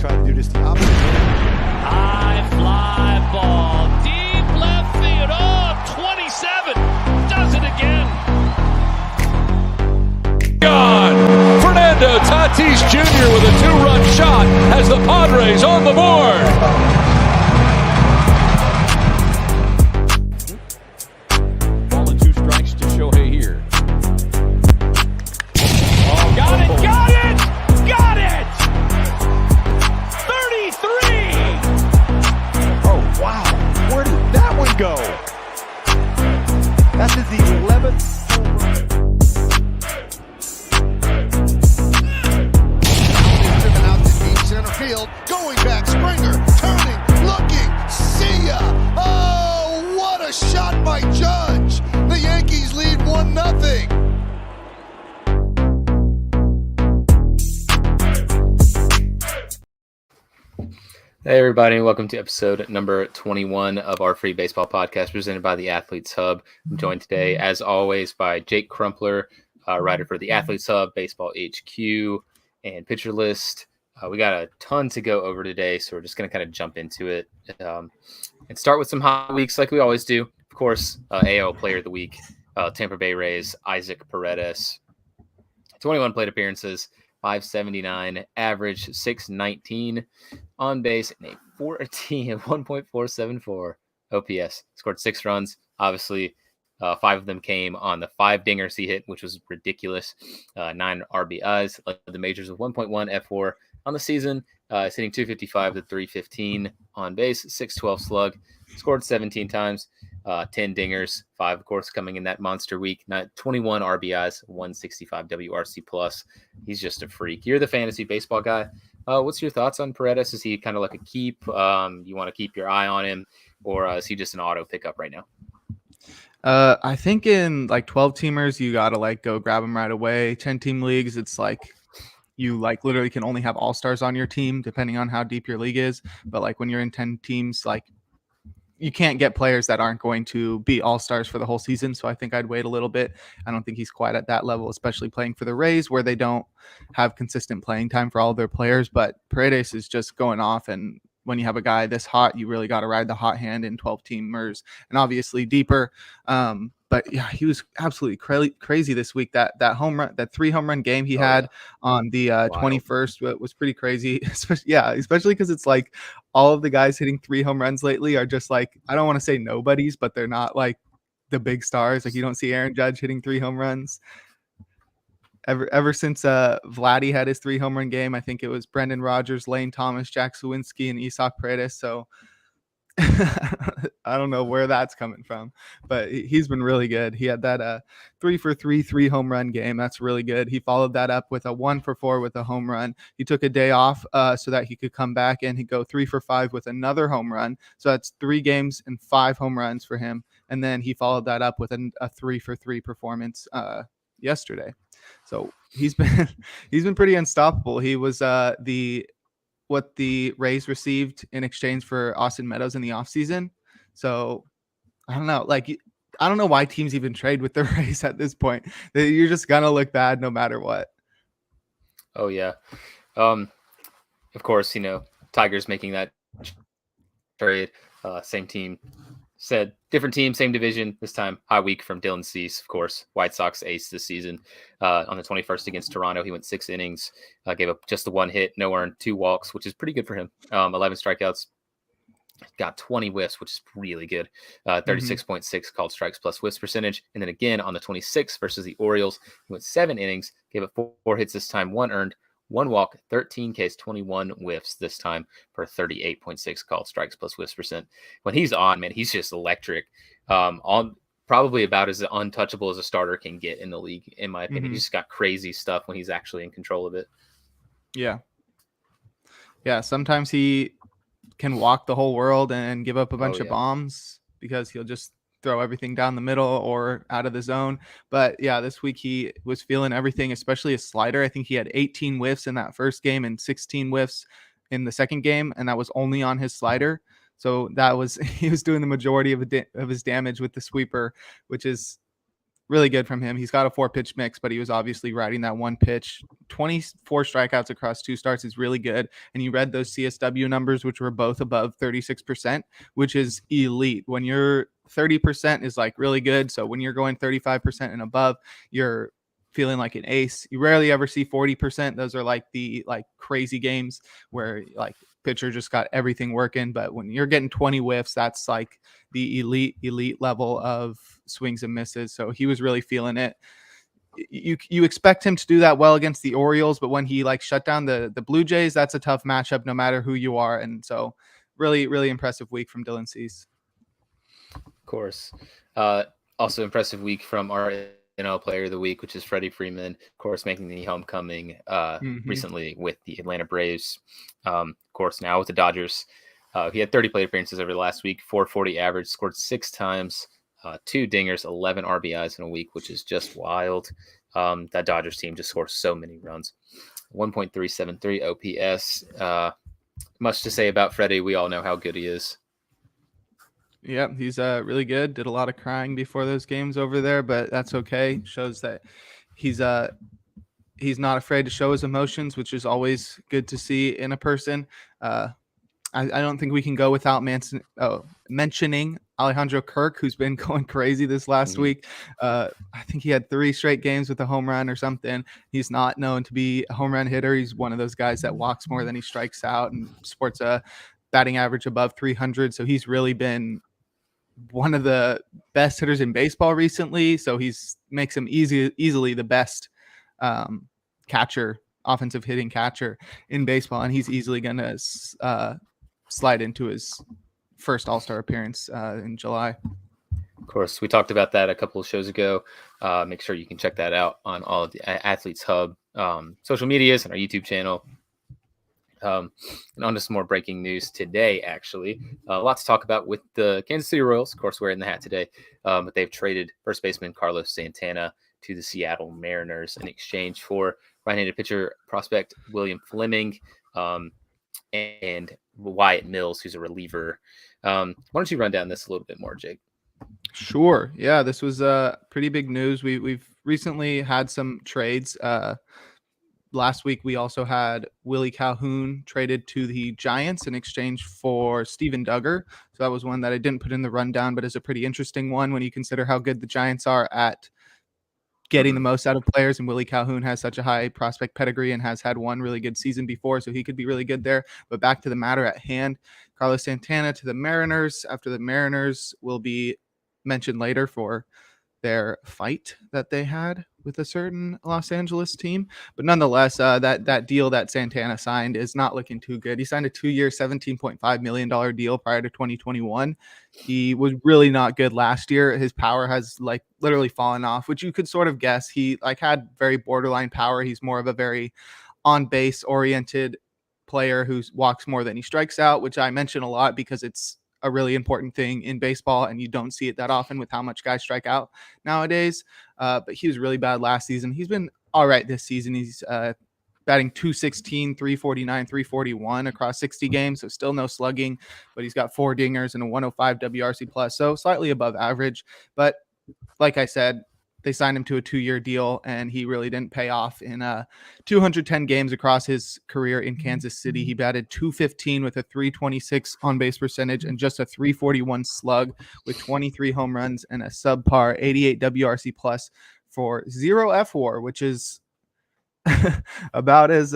try to do just the opposite. High fly ball, deep left field. Oh, 27 does it again. God, Fernando Tatis Jr. with a 2-run shot has the Padres on the board. Ball and 2 strikes to Shohei here. Oh, Got it! 33! Oh, wow. Where did that one go? That's his 11th home run. Driven out to deep center field. Going back, Springer, turning, looking, see ya! Oh, what a shot by Judge! The Yankees lead 1-0. Hey everybody, welcome to episode number 21 of our free baseball podcast presented by the Athletes Hub. I'm joined today, as always, by Jake Crumpler, writer for the Athletes Hub, Baseball HQ, and Pitcher List. We got a ton to go over today, so we're just going to kind of jump into it and start with some hot weeks like we always do. Of course, AL Player of the Week, Tampa Bay Rays, Isaac Paredes, 21 plate appearances, 579 average, 619 on base, and a 1.474 OPS. Scored 6 runs. Obviously, 5 of them came on the 5 dingers he hit, which was ridiculous. 9 RBIs. Led the majors with 1.1 F4 on the season. He's hitting 255 to 315 on base, 612 slug. Scored 17 times. 10 dingers, 5 of course coming in that monster week. 21 RBIs, 165 WRC plus. He's just a freak. You're the fantasy baseball guy. What's your thoughts on Paredes? Is he kind of like a keep? You want to keep your eye on him, or is he just an auto pickup right now? I think in like 12 teamers, you gotta like go grab him right away. 10 team leagues, it's like you like literally can only have all-stars on your team depending on how deep your league is. But like when you're in 10 teams, like you can't get players that aren't going to be all-stars for the whole season. So I think I'd wait a little bit. I don't think he's quite at that level, especially playing for the Rays where they don't have consistent playing time for all of their players. But Paredes is just going off. And when you have a guy this hot, you really got to ride the hot hand in 12 teamers and obviously deeper. But yeah, he was absolutely crazy this week. That home run, that 3 home run game he had on the 21st was pretty crazy. Especially because it's like all of the guys hitting 3 home runs lately are just like, I don't want to say nobodies, but they're not like the big stars. Like you don't see Aaron Judge hitting 3 home runs. Ever since Vladdy had his 3 home run game, I think it was Brendan Rodgers, Lane Thomas, Jack Sawinski, and Isaac Paredes. So I don't know where that's coming from, but he's been really good. He had that 3-for-3 home run game. That's really good. He followed that up with a 1-for-4 with a home run. He took a day off so that he could come back and he'd go 3-for-5 with another home run. So that's 3 games and 5 home runs for him. And then he followed that up with a 3-for-3 performance yesterday. So he's been pretty unstoppable. He was what the Rays received in exchange for Austin Meadows in the offseason. So I don't know. Like, I don't know why teams even trade with the Rays at this point. You're just going to look bad no matter what. Oh, yeah. Of course, Tigers making that trade. Same team. Said different team, same division. This time, high week from Dylan Cease, of course. White Sox ace this season. On the 21st against Toronto, he went 6 innings, gave up just the 1 hit, no earned, 2 walks, which is pretty good for him. 11 strikeouts, got 20 whiffs, which is really good. 36.6 called strikes plus whiffs percentage. And then again on the 26th versus the Orioles, he went 7 innings, gave up 4 hits this time, 1 earned, 1 walk, 13 Ks, 21 whiffs this time for 38.6 called strikes plus whiffs percent. When he's on, man, he's just electric. On probably about as untouchable as a starter can get in the league, in my opinion. He's just got crazy stuff when he's actually in control of it. Yeah. Yeah. Sometimes he can walk the whole world and give up a bunch of bombs because he'll just throw everything down the middle or out of the zone. But yeah, this week he was feeling everything, especially his slider. I think he had 18 whiffs in that first game and 16 whiffs in the second game, and that was only on his slider. So he was doing the majority of his damage with the sweeper, which is really good from him. He's got a 4-pitch mix, but he was obviously riding that one pitch. 24 strikeouts across 2 starts is really good. And you read those CSW numbers, which were both above 36%, which is elite. When you're 30% is like really good. So when you're going 35% and above, you're feeling like an ace. You rarely ever see 40%. Those are like the crazy games where like pitcher just got everything working. But when you're getting 20 whiffs, that's like the elite level of swings and misses. So he was really feeling it. You expect him to do that well against the Orioles, but when he like shut down the Blue Jays, that's a tough matchup no matter who you are. And so really impressive week from Dylan Cease. Of course. Also impressive week from our NL Player of the Week, which is Freddie Freeman, of course, making the homecoming recently with the Atlanta Braves. Of course, now with the Dodgers. He had 30 plate appearances over the last week, 440 average, scored 6 times, 2 dingers, 11 RBIs in a week, which is just wild. That Dodgers team just scores so many runs. 1.373 OPS. Much to say about Freddie. We all know how good he is. Yeah, he's really good. Did a lot of crying before those games over there, but that's okay. Shows that he's not afraid to show his emotions, which is always good to see in a person. I don't think we can go without mentioning Alejandro Kirk, who's been going crazy this last week. I think he had 3 straight games with a home run or something. He's not known to be a home run hitter. He's one of those guys that walks more than he strikes out and sports a batting average above 300. So he's really been one of the best hitters in baseball recently. So makes him easily the best offensive hitting catcher in baseball. And he's easily going to slide into his first All-Star appearance in July. Of course, we talked about that a couple of shows ago. Make sure you can check that out on all of the Athletes Hub social medias and our YouTube channel. And on to some more breaking news today, actually. A lot to talk about with the Kansas City Royals. Of course, wearing the hat today. But they've traded first baseman Carlos Santana to the Seattle Mariners in exchange for right-handed pitcher prospect William Fleming and Wyatt Mills, who's a reliever. Why don't you run down this a little bit more, Jake? Sure. Yeah, this was pretty big news. We've recently had some trades. Last week, we also had Willie Calhoun traded to the Giants in exchange for Steven Duggar. So that was one that I didn't put in the rundown, but is a pretty interesting one when you consider how good the Giants are at getting the most out of players. And Willie Calhoun has such a high prospect pedigree and has had one really good season before, so he could be really good there. But back to the matter at hand, Carlos Santana to the Mariners, after the Mariners will be mentioned later for their fight that they had with a certain Los Angeles team. But nonetheless, that deal that Santana signed is not looking too good. He signed a 2-year, $17.5 million deal prior to 2021. He was really not good last year. His power has literally fallen off, which you could sort of guess. He had very borderline power. He's more of a very on base oriented player who walks more than he strikes out, which I mention a lot because it's a really important thing in baseball, and you don't see it that often with how much guys strike out nowadays. But he was really bad last season. He's been all right this season. He's batting 216, 349, 341 across 60 games, so still no slugging, but he's got 4 dingers and a 105 WRC plus, so slightly above average. But like I said, they signed him to a 2-year deal, and he really didn't pay off. In 210 games across his career in Kansas City, he batted 215 with a 326 on-base percentage and just a 341 slug with 23 home runs and a subpar 88 WRC plus for 0 FWAR, which is about as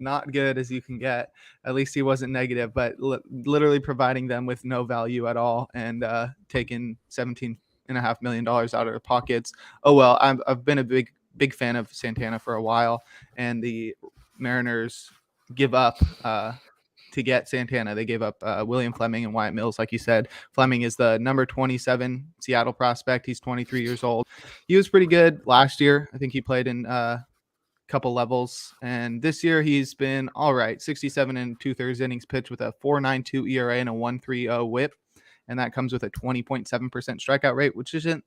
not good as you can get. At least he wasn't negative, but literally providing them with no value at all and taking $17.5 million out of their pockets. Oh well, I've been a big fan of Santana for a while, and the Mariners give up to get Santana. They gave up William Fleming and Wyatt Mills, like you said. Fleming is the number 27 Seattle prospect. He's 23 years old. He was pretty good last year. I think he played in couple levels, and this year he's been all right. 67 and 2/3 innings pitched with a 4.92 ERA and a 1.30 WHIP, and that comes with a 20.7% strikeout rate, which isn't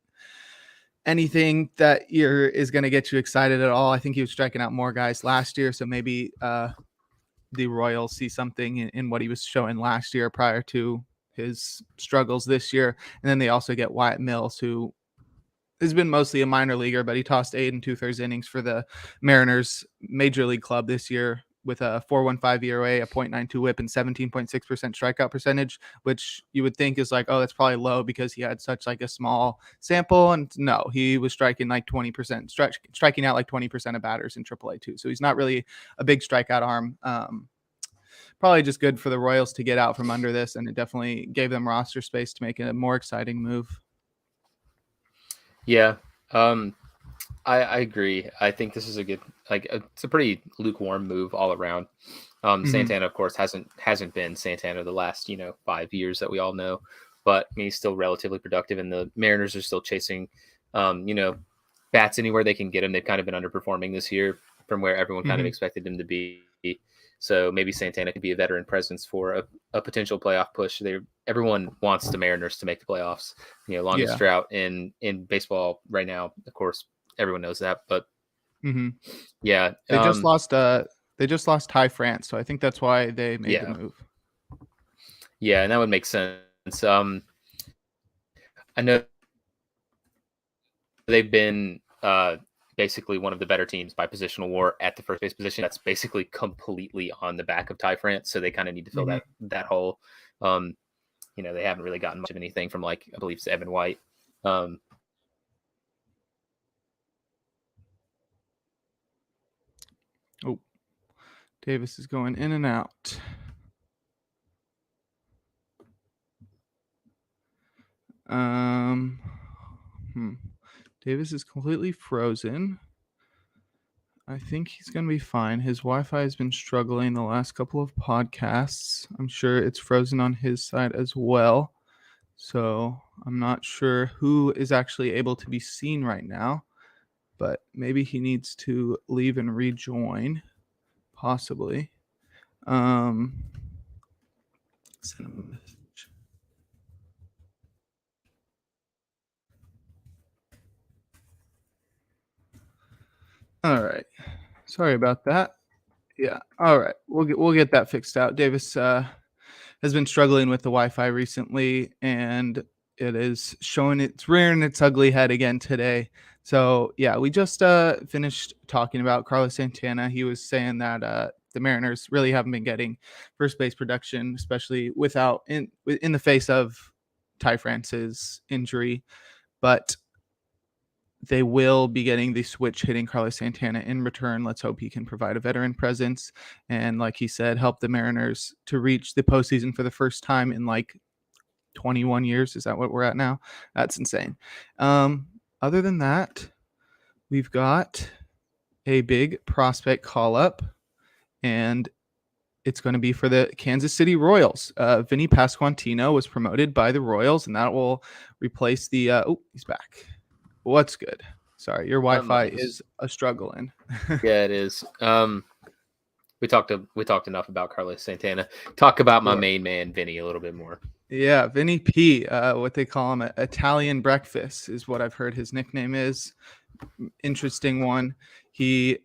anything that is going to get you excited at all. I think he was striking out more guys last year, so maybe the Royals see something in what he was showing last year prior to his struggles this year. And then they also get Wyatt Mills, who has been mostly a minor leaguer, but he tossed 8 2/3 innings for the Mariners major league club this year with a 4.15 ERA, a .92 WHIP, and 17.6% strikeout percentage, which you would think is like, oh, that's probably low because he had such like a small sample. And no, he was striking like 20%, striking out like 20% of batters in AAA too. So he's not really a big strikeout arm. Probably just good for the Royals to get out from under this, and it definitely gave them roster space to make a more exciting move. Yeah, I agree. I think this is a good, it's a pretty lukewarm move all around. Santana, of course, hasn't been Santana the last 5 years that we all know, but I mean, he's still relatively productive, and the Mariners are still chasing, bats anywhere they can get him. They've kind of been underperforming this year from where everyone kind of expected him to be. So maybe Santana could be a veteran presence for a potential playoff push. Everyone wants the Mariners to make the playoffs. Longest drought in baseball right now. Of course, everyone knows that. But yeah, they just lost. They just lost Ty France, so I think that's why they made the move. Yeah, and that would make sense. I know they've been basically one of the better teams by positional WAR at the first base position. That's basically completely on the back of Ty France, so they kind of need to fill that hole. They haven't really gotten much of anything from, I believe it's Evan White. Davis is going in and out. Davis is completely frozen. I think he's going to be fine. His Wi-Fi has been struggling the last couple of podcasts. I'm sure it's frozen on his side as well. So I'm not sure who is actually able to be seen right now, but maybe he needs to leave and rejoin, possibly. Send him a message. All right. Sorry about that. Yeah. All right. We'll get that fixed out. Davis has been struggling with the Wi-Fi recently, and it is showing its rearing its ugly head again today. So yeah, we just finished talking about Carlos Santana. He was saying that the Mariners really haven't been getting first base production, especially in the face of Ty France's injury, but they will be getting the switch hitting Carlos Santana in return. Let's hope he can provide a veteran presence and, like he said, help the Mariners to reach the postseason for the first time in 21 years. Is that what we're at now? That's insane. Other than that, we've got a big prospect call up, and it's going to be for the Kansas City Royals. Vinny Pasquantino was promoted by the Royals, and that will replace the he's back. What's good? Sorry, your Wi-Fi is a struggling. Yeah, it is. We talked enough about Carlos Santana. Talk about my main man, Vinny, a little bit more. Yeah, Vinny P, what they call him, Italian breakfast is what I've heard his nickname is. Interesting one. He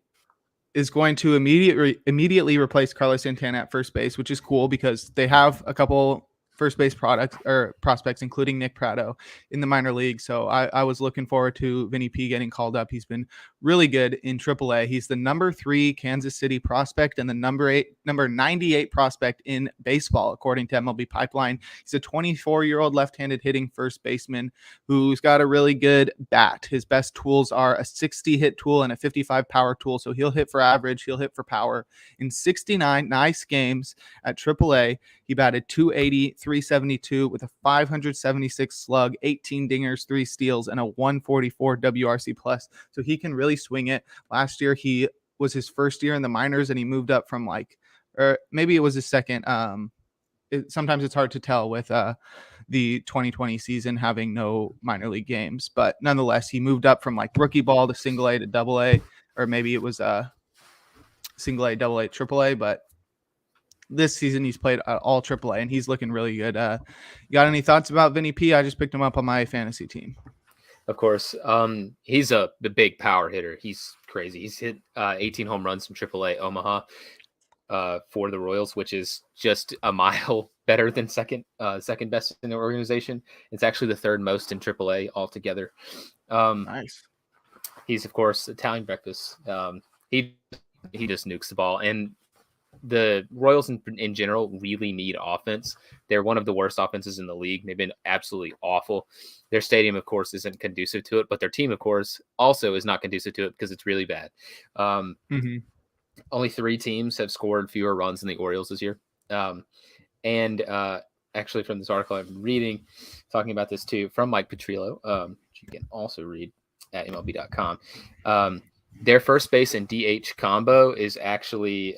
is going to immediately replace Carlos Santana at first base, which is cool because they have a couple first base prospects, including Nick Pratto in the minor league. So I was looking forward to Vinny P getting called up. He's been really good in AAA. He's the number 3 Kansas City prospect and the number 98 prospect in baseball, according to MLB Pipeline. He's a 24-year-old left-handed hitting first baseman who's got a really good bat. His best tools are a 60 hit tool and a 55 power tool. So he'll hit for average, he'll hit for power. In 69 nice games at AAA, he batted .280, .372 with a .576 slug, 18 dingers, 3 steals, and a .144 WRC plus. So he can really swing it. Last year, he was his first year in the minors, and he moved up from or maybe it was his second. Sometimes it's hard to tell with the 2020 season having no minor league games, but nonetheless, he moved up from rookie ball to single A to double A, or maybe it was single A, double A, triple A, but this season he's played all AAA and he's looking really good. You got any thoughts about Vinny P? I just picked him up on my fantasy team. Of course. He's the big power hitter. He's crazy. He's hit 18 home runs from AAA Omaha for the Royals, which is just a mile better than second best in the organization. It's actually the third most in AAA altogether. Nice. He's of course Italian breakfast. He just nukes the ball, and the Royals in general really need offense. They're one of the worst offenses in the league. They've been absolutely awful. Their stadium, of course, isn't conducive to it, but their team, of course, also is not conducive to it because it's really bad. Only 3 teams have scored fewer runs than the Orioles this year. Actually, from this article I'm reading, talking about this too, from Mike Petrillo, which you can also read at MLB.com. Their first base and DH combo is actually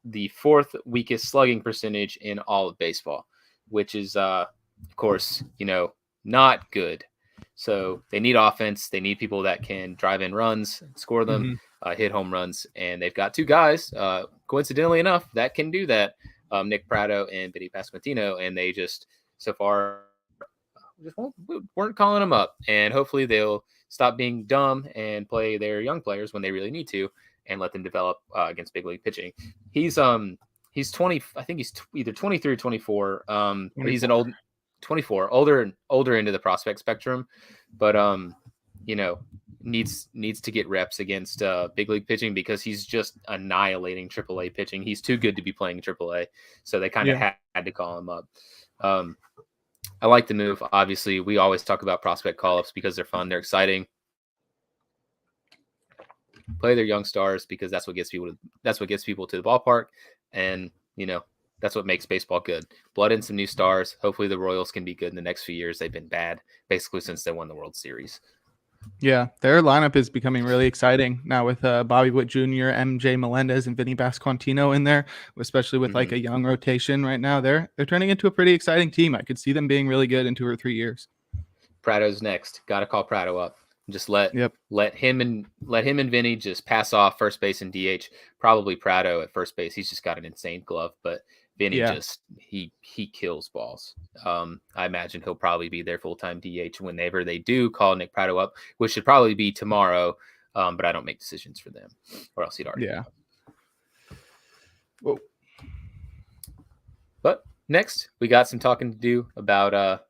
the 4th weakest slugging percentage in all of baseball, which is, of course, not good. So they need offense. They need people that can drive in runs, score them, hit home runs. And they've got 2 guys, coincidentally enough, that can do that, Nick Pratto and Vinny Pasquantino. And they just, so far, weren't calling them up. And hopefully they'll stop being dumb and play their young players when they really need to, and let them develop against big league pitching. He's 20. I think he's either 23 or 24. But he's an old 24, older into the prospect spectrum, but needs to get reps against big league pitching because he's just annihilating AAA pitching. He's too good to be playing AAA, so they kind of had to call him up. I like the move. Obviously, we always talk about prospect call-ups because they're fun, they're exciting. Play their young stars because that's what gets people to the ballpark, and that's what makes baseball good. Blood in some new stars. Hopefully, the Royals can be good in the next few years. They've been bad basically since they won the World Series. Yeah, their lineup is becoming really exciting now with Bobby Witt Jr., MJ Melendez, and Vinny Pasquantino in there, especially with like a young rotation right now. They're turning into a pretty exciting team. I could see them being really good in 2 or 3 years. Pratto's next. Got to call Pratto up. Just let him and Vinny just pass off first base and DH. Probably Pratto at first base. He's just got an insane glove, but Vinny just he kills balls. I imagine he'll probably be their full-time DH whenever they do call Nick Pratto up, which should probably be tomorrow. But I don't make decisions for them, or else he'd already. Yeah. Whoa. But next, we got some talking to do about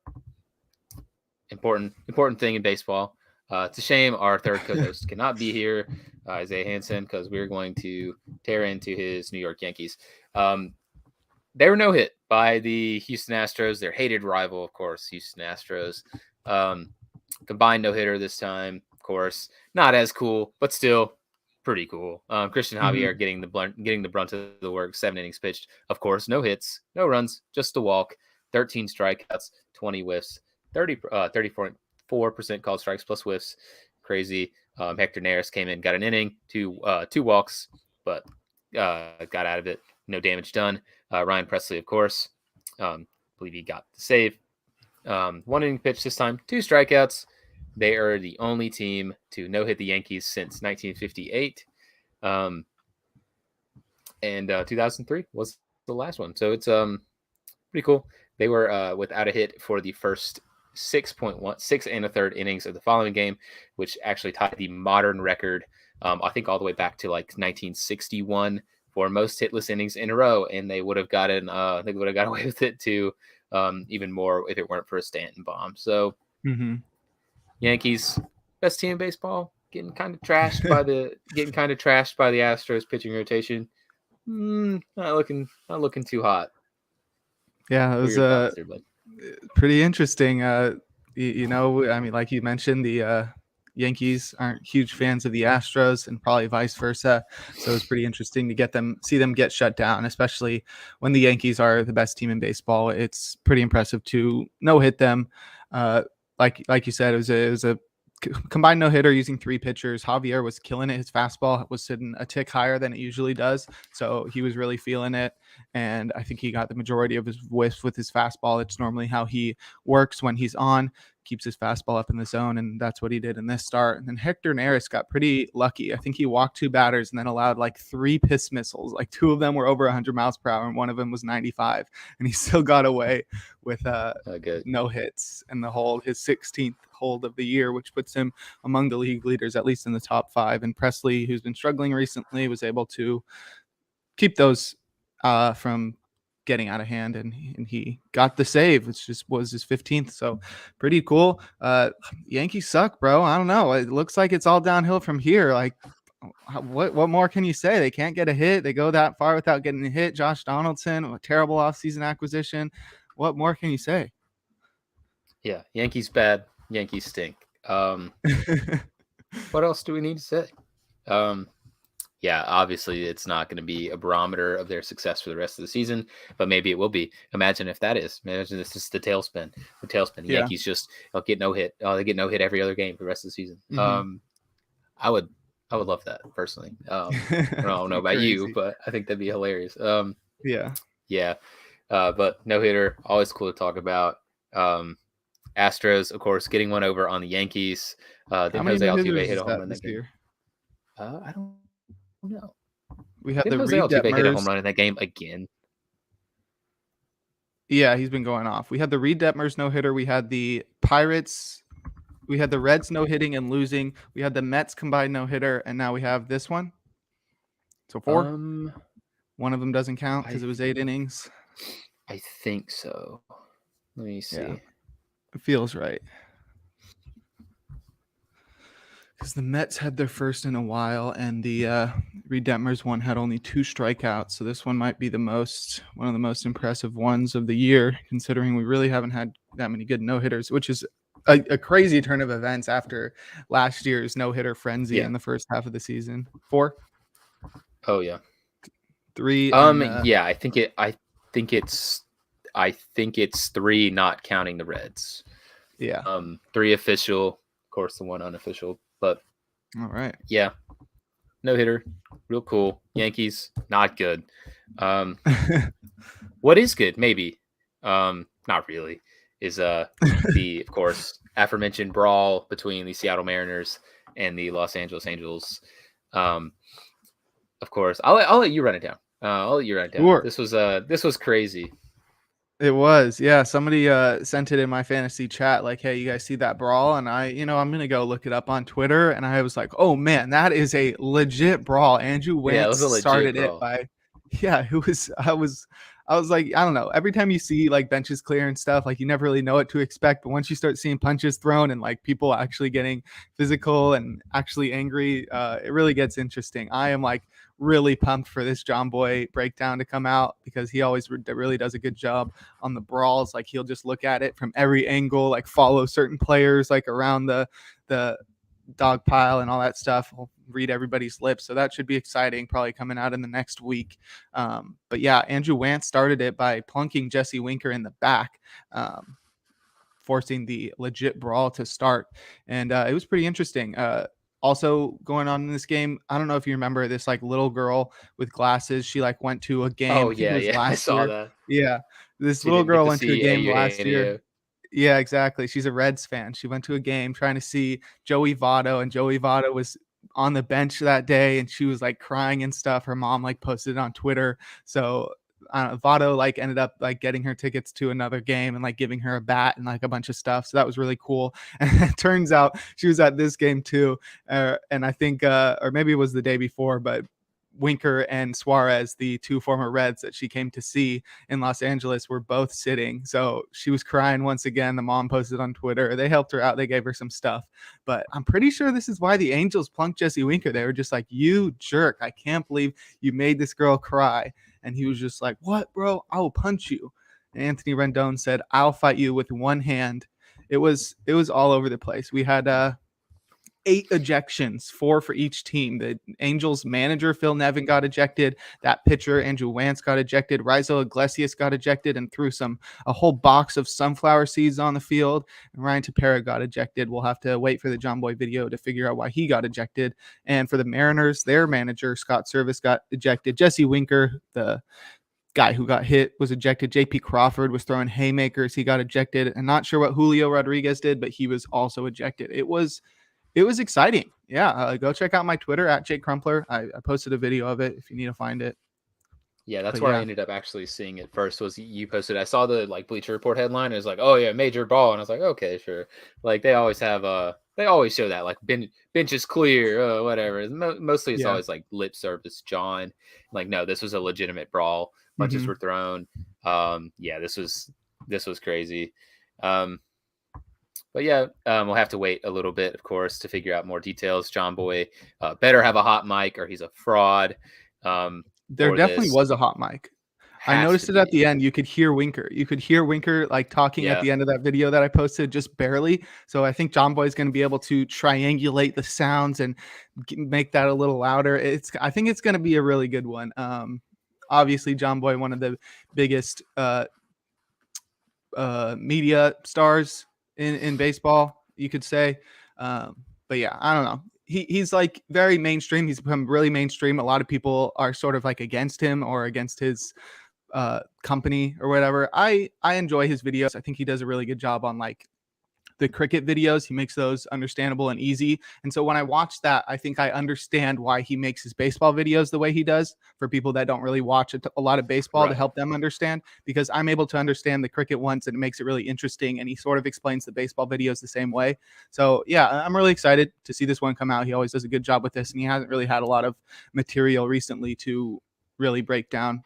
important thing in baseball. It's a shame our third co-host cannot be here, Isaiah Hansen, because we're going to tear into his New York Yankees. They were no hit by the Houston Astros, their hated rival, of course, Houston Astros. Combined no hitter this time, of course, not as cool, but still pretty cool. Christian Javier getting the brunt of the work. 7 innings pitched, of course, no hits, no runs, just a walk, 13 strikeouts, 20 whiffs, 34.4% called strikes plus whiffs. Crazy. Hector Neris came in, got an inning, 2 walks, but got out of it. No damage done. Ryan Presley, of course, believe he got the save. 1 inning pitch this time, 2 strikeouts. They are the only team to no hit the Yankees since 1958. And 2003 was the last one. So it's pretty cool. They were without a hit for the first 6 and a third innings of the following game, which actually tied the modern record, I think all the way back to like 1961 for most hitless innings in a row, and they would have gotten got away with it to even more if it weren't for a Stanton bomb. So Yankees, best team in baseball, getting kind of trashed by the Astros pitching rotation. Not looking too hot. Yeah, it was pretty interesting. I mean, like you mentioned, the Yankees aren't huge fans of the Astros, and probably vice versa. So it's pretty interesting to see them get shut down, especially when the Yankees are the best team in baseball. It's pretty impressive to no hit them. Like you said, it was a combined no hitter using 3 pitchers. Javier was killing it. His fastball was sitting a tick higher than it usually does, so he was really feeling it. And I think he got the majority of his whiffs with his fastball. It's normally how he works when he's on. Keeps his fastball up in the zone, and that's what he did in this start. And then Hector Neris got pretty lucky. I think he walked 2 batters and then allowed like 3 piss missiles. Like 2 of them were over 100 miles per hour, and 1 of them was 95. And he still got away with no hits and his 16th hold of the year, which puts him among the league leaders, at least in the top 5. And Presley, who's been struggling recently, was able to keep those from getting out of hand, and he got the save, which just was his 15th. So pretty cool. Yankees suck, bro. I don't know. It looks like it's all downhill from here. Like, what more can you say? They can't get a hit. They go that far without getting a hit. Josh Donaldson, a terrible offseason acquisition. What more can you say? Yeah, Yankees bad. Yankees stink. What else do we need to say? Yeah, obviously it's not going to be a barometer of their success for the rest of the season, but maybe it will be. Imagine if that is. Imagine this is the tailspin. The tailspin. The Yankees just get no hit. They get no hit every other game for the rest of the season. I would love that personally. I don't know about you, but I think that'd be hilarious. Yeah. But no hitter, always cool to talk about. Astros, of course, getting one over on the Yankees. Then Jose Altuve hit a home run that game. I don't know. We had Didn't the Jose Altuve hit a home run in that game again? Yeah, he's been going off. We had the Reed Detmers no hitter. We had the Pirates. We had the Reds no hitting and losing. We had the Mets combined no hitter, and now we have this one. So 4. One of them doesn't count because it was 8 innings. I think so. Let me see. Yeah. It feels right. Because the Mets had their first in a while, and the Reed Detmers one had only 2 strikeouts. So this one might be one of the most impressive ones of the year, considering we really haven't had that many good no-hitters, which is a crazy turn of events after last year's no-hitter frenzy in the first half of the season. 4? Oh yeah. 3. Yeah, I think it's 3, not counting the Reds. Yeah. 3 official, of course, the 1 unofficial. But all right. Yeah. No hitter. Real cool. Yankees, not good. What is good, maybe. Not really. Is the of course aforementioned brawl between the Seattle Mariners and the Los Angeles Angels. Of course. I'll let you run it down. Sure. This was crazy. It was, yeah. Somebody sent it in my fantasy chat, like, "Hey, you guys see that brawl?" And I'm gonna go look it up on Twitter. And I was like, "Oh man, that is a legit brawl." Andrew Wentz started it by, I was like, I don't know. Every time you see like benches clear and stuff, like you never really know what to expect. But once you start seeing punches thrown and like people actually getting physical and actually angry, it really gets interesting. I am like really pumped for this John Boy breakdown to come out because he always really does a good job on the brawls. Like he'll just look at it from every angle, like follow certain players like around the dog pile and all that stuff. We'll read everybody's lips. So that should be exciting, probably coming out in the next week. But yeah, Andrew Wentz started it by plunking Jesse Winker in the back, forcing the legit brawl to start. And it was pretty interesting. Also going on in this game, I don't know if you remember this like little girl with glasses. She like went to a game. Oh yeah, I saw that. Yeah, this little girl went to a game last year. Yeah, exactly. She's a Reds fan. She went to a game trying to see Joey Votto, and Joey Votto was on the bench that day, and she was like crying and stuff. Her mom like posted it on Twitter. So Votto like ended up like getting her tickets to another game and like giving her a bat and like a bunch of stuff. So that was really cool. And it turns out she was at this game too. And I think, or maybe it was the day before, but Winker and Suarez, the 2 former Reds that she came to see in Los Angeles, were both sitting. So she was crying once again. The mom posted on Twitter. They helped her out. They gave her some stuff. But I'm pretty sure this is why the Angels plunked Jesse Winker. They were just like, "You jerk. I can't believe you made this girl cry." And he was just like, "What, bro? I will punch you." And Anthony Rendon said, "I'll fight you with one hand." It was all over the place. We had 8 ejections, 4 for each team. The Angels manager, Phil Nevin, got ejected. That pitcher, Andrew Wentz, got ejected. Rizzo Iglesias got ejected and threw a whole box of sunflower seeds on the field. And Ryan Tepera got ejected. We'll have to wait for the John Boy video to figure out why he got ejected. And for the Mariners, their manager, Scott Service, got ejected. Jesse Winker, the guy who got hit, was ejected. JP Crawford was throwing haymakers. He got ejected. I'm not sure what Julio Rodriguez did, but he was also ejected. It was exciting. Yeah. Go check out my Twitter at Jake Crumpler. I posted a video of it if you need to find it. Yeah, that's where I ended up actually seeing it first. Was you posted? I saw the like Bleacher Report headline. It was like, "Oh yeah, major ball," and I was like, "Okay, sure." Like they always have they always show that like bench is clear, whatever. Mostly it's always like lip service, John. Like no, this was a legitimate brawl. Punches were thrown. Yeah, this was crazy. But yeah, we'll have to wait a little bit, of course, to figure out more details. John Boy better have a hot mic or he's a fraud. There definitely was a hot mic. I noticed it at the end. You could hear Winker. You could hear Winker like talking at the end of that video that I posted, just barely. So I think John Boy is going to be able to triangulate the sounds and make that a little louder. I think it's going to be a really good one. Obviously, John Boy, one of the biggest media stars in baseball, you could say. But yeah, I don't know. He's like very mainstream. He's become really mainstream. A lot of people are sort of like against him or against his company or whatever. I enjoy his videos. I think he does a really good job on like the cricket videos. He makes those understandable and easy. And so when I watch that, I think I understand why he makes his baseball videos the way he does for people that don't really watch a lot of baseball, to help them understand, because I'm able to understand the cricket ones and it makes it really interesting. And he sort of explains the baseball videos the same way. So yeah, I'm really excited to see this one come out. He always does a good job with this, and he hasn't really had a lot of material recently to really break down.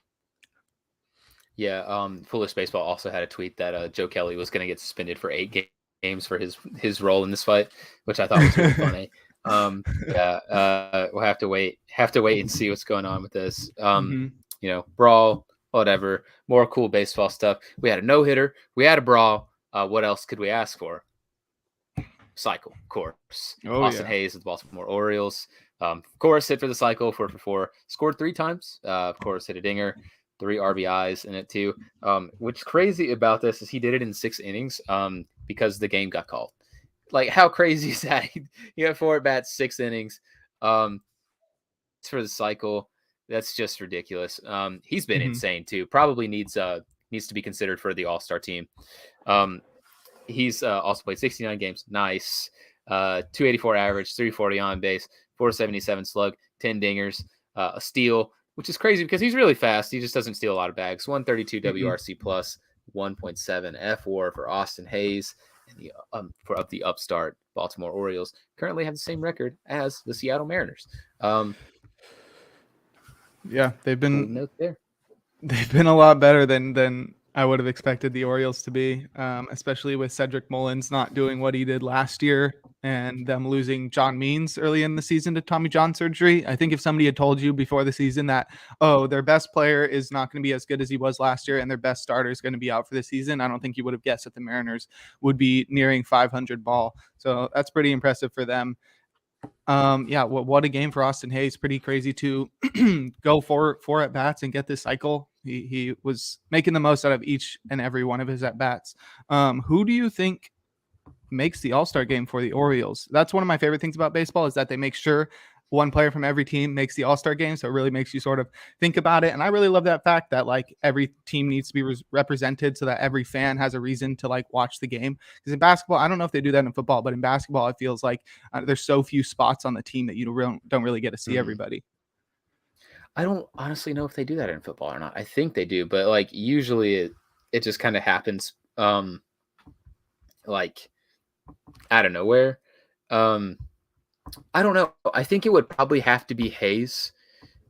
Yeah, Foolish Baseball also had a tweet that Joe Kelly was going to get suspended for 8 games for his role in this fight, which I thought was really funny. We'll have to wait and see what's going on with this. You know, Brawl, whatever, more cool baseball stuff. We had a no-hitter, we had a Brawl. What else could we ask for? Cycle, of course. Austin Hayes of the Baltimore Orioles. Of course, hit for the cycle, 4 for 4. Scored 3 times. Of course, hit a dinger. 3 RBIs in it too. What's crazy about this is he did it in 6 innings because the game got called. Like, how crazy is that? He had 4 at bats, 6 innings. For the cycle, that's just ridiculous. He's been insane too. Probably needs to be considered for the All-Star team. He's also played 69 games. Nice. 284 average, 340 on base, 477 slug, 10 dingers, a steal, which is crazy because he's really fast. He just doesn't steal a lot of bags. 132 WRC plus, 1.7 F-WAR for Austin Hayes, and the upstart Baltimore Orioles currently have the same record as the Seattle Mariners. Yeah, they've been a lot better than I would have expected the Orioles to be, especially with Cedric Mullins not doing what he did last year and them losing John Means early in the season to Tommy John surgery. I think if somebody had told you before the season that, their best player is not going to be as good as he was last year and their best starter is going to be out for the season, I don't think you would have guessed that the Mariners would be nearing 500 ball. So that's pretty impressive for them. What a game for Austin Hayes. Pretty crazy to go for 4 at bats and get this cycle. He was making the most out of each and every one of his at bats. Who do you think makes the All-Star game for the Orioles? That's one of my favorite things about baseball, is that they make sure one player from every team makes the All-Star game. So it really makes you sort of think about it. And I really love that fact that like every team needs to be represented so that every fan has a reason to like watch the game. Because in basketball, I don't know if they do that in football, but in basketball, it feels like there's so few spots on the team that you don't really get to see everybody. I don't honestly know if they do that in football or not. I think they do, but like usually it just kind of happens like out of nowhere. I don't know. I think it would probably have to be Hayes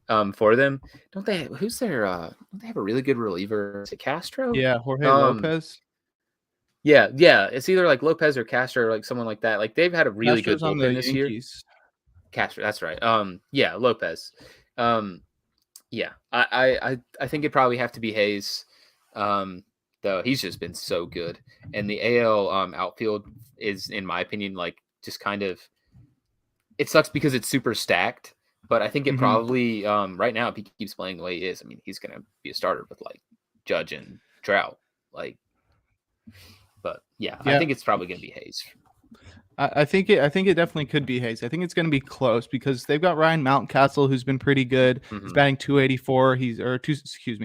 for them. Don't they? Who's their? Don't they have a really good reliever? Is it Castro? Yeah, Jorge Lopez. Yeah. It's either like Lopez or Castro, or like someone like that. Like they've had a really good bullpen this Yankees year. Castro, that's right. Yeah, Lopez. Yeah, I think it'd probably have to be Hayes. Though he's just been so good, and the AL outfield is, in my opinion, like just kind of. It sucks because it's super stacked, but I think it probably right now, if he keeps playing the way he is, I mean, he's going to be a starter with like Judge and Trout. Like, but yeah, I think it's probably going to be Hayes. I think it definitely could be Hayes. I think it's going to be close because they've got Ryan Mountcastle, who's been pretty good. He's batting 284.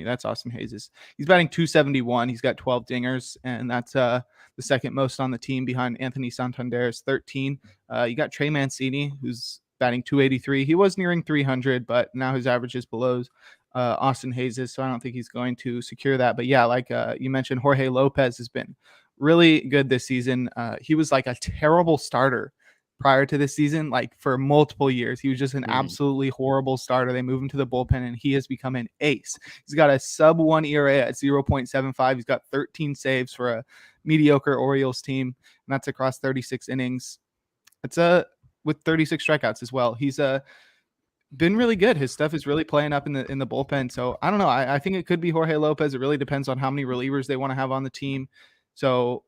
That's Austin Hayes. He's batting 271. He's got 12 dingers, and that's the second most on the team behind Anthony Santander's 13. You got Trey Mancini, who's batting 283. He was nearing 300, but now his average is below Austin Hayes', so I don't think he's going to secure that. But yeah, like you mentioned, Jorge Lopez has been really good this season. He was like a terrible starter prior to this season, like for multiple years. He was just an absolutely horrible starter. They moved him to the bullpen, and he has become an ace. He's got a sub-1 ERA at 0.75. He's got 13 saves for a mediocre Orioles team, and that's across 36 innings. It's with 36 strikeouts as well. He's been really good. His stuff is really playing up in the bullpen. So I don't know. I think it could be Jorge Lopez. It really depends on how many relievers they want to have on the team. So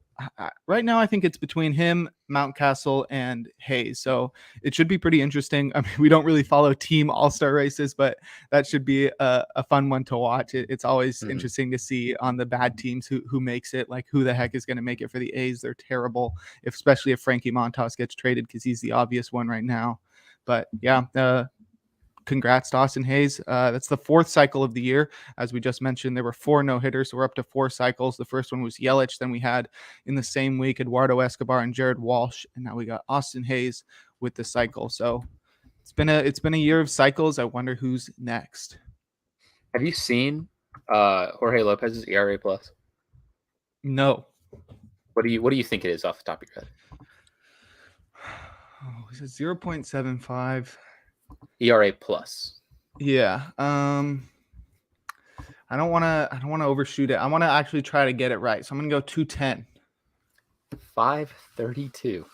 right now, I think it's between him, Mountcastle, and Hayes. So it should be pretty interesting. I mean, we don't really follow team all-star races, but that should be a fun one to watch. It's always interesting to see on the bad teams who makes it, like who the heck is going to make it for the A's. They're terrible, especially if Frankie Montas gets traded, because he's the obvious one right now. But yeah, congrats to Austin Hayes. That's the 4th cycle of the year. As we just mentioned, there were 4 no-hitters, so we're up to 4 cycles. The first one was Yelich. Then we had in the same week Eduardo Escobar and Jared Walsh, and now we got Austin Hayes with the cycle. So it's been a year of cycles. I wonder who's next. Have you seen Jorge Lopez's ERA plus? No. What do you think it is off the top of your head? Oh, is it 0.75? ERA plus. Yeah. I don't want to overshoot it. I want to actually try to get it right. So I'm going to go 210. 532.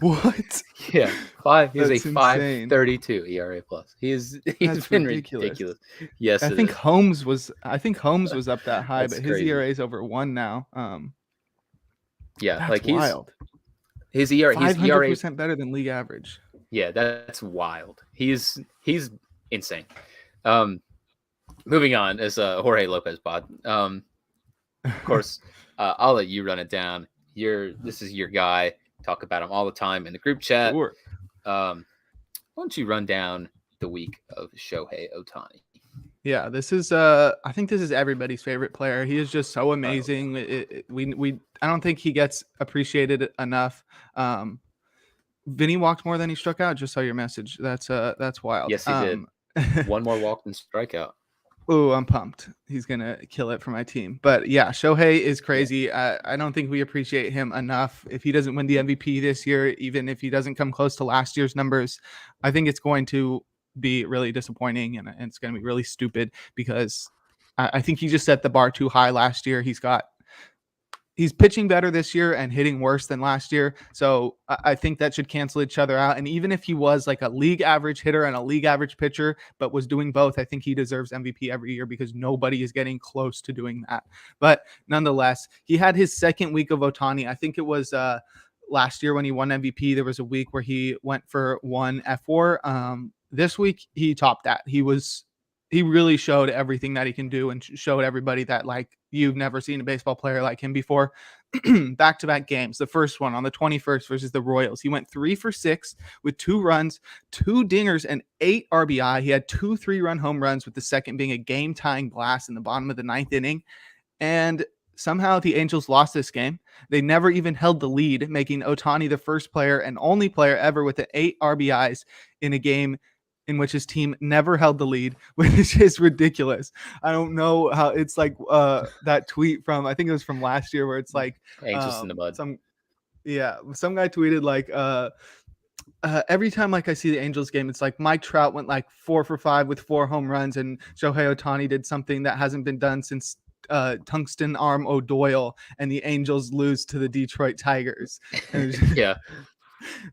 What? Yeah. He's That's a 532 ERA plus. He's been ridiculous. Yes. I think Holmes was up that high, but his crazy. ERA is over 1 now. Yeah, that's like wild. His ERA 500% better than league average. Yeah, that's wild. He's insane. Moving on as Jorge Lopez pod. Of course, I'll let you run it down. This is your guy. Talk about him all the time in the group chat. Sure. Why don't you run down the week of Shohei Ohtani? Yeah, this is I think this is everybody's favorite player. He is just so amazing. I don't think he gets appreciated enough. Vinny walked more than he struck out. Just saw your message. That's wild. Yes, he did. One more walk than strikeout. Oh, I'm pumped. He's going to kill it for my team. But yeah, Shohei is crazy. I don't think we appreciate him enough. If he doesn't win the MVP this year, even if he doesn't come close to last year's numbers, I think it's going to be really disappointing, and it's going to be really stupid, because I think he just set the bar too high last year. He's pitching better this year and hitting worse than last year. So I think that should cancel each other out. And even if he was like a league average hitter and a league average pitcher, but was doing both, I think he deserves MVP every year, because nobody is getting close to doing that. But nonetheless, he had his second week of Ohtani. I think it was last year when he won MVP. There was a week where he went for 1 F4. This week he topped that. He really showed everything that he can do, and showed everybody that, like, you've never seen a baseball player like him before. Back-to-back games. The first one on the 21st versus the Royals. He went 3 for 6 with 2 runs, 2 dingers, and 8 RBI. He had 2 3-run home runs, with the second being a game-tying blast in the bottom of the 9th inning. And somehow the Angels lost this game. They never even held the lead, making Ohtani the first player and only player ever with 8 RBIs in a game in which his team never held the lead, which is ridiculous. I don't know how it's like that tweet from, I think it was from last year, where it's like Angels in the mud. Some guy tweeted like every time like I see the Angels game, it's like Mike Trout went like 4 for 5 with 4 home runs, and Shohei Ohtani did something that hasn't been done since Tungsten Arm O'Doyle, and the Angels lose to the Detroit Tigers. Yeah.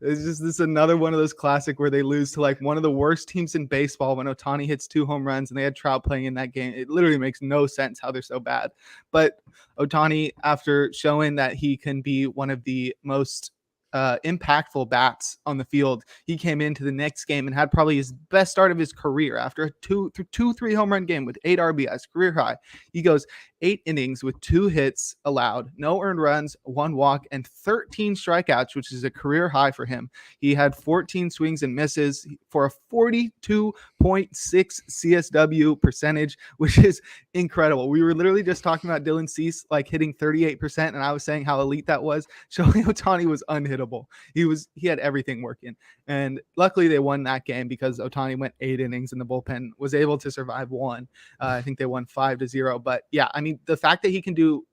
It's just this another one of those classic where they lose to like one of the worst teams in baseball when Ohtani hits 2 home runs, and they had Trout playing in that game. It literally makes no sense how they're so bad. But Ohtani, after showing that he can be one of the most impactful bats on the field, he came into the next game and had probably his best start of his career after a 2-3 home run game with 8 RBIs, career high. He goes 8 innings with 2 hits allowed, no earned runs, 1 walk, and 13 strikeouts, which is a career high for him. He had 14 swings and misses for a 42.6 CSW percentage, which is incredible. We were literally just talking about Dylan Cease like hitting 38%, and I was saying how elite that was. Shohei Ohtani was unhittable. He had everything working, and luckily they won that game because Ohtani went 8 innings and the bullpen was able to survive 1. I think they won 5-0. But yeah, I mean, the fact that he can do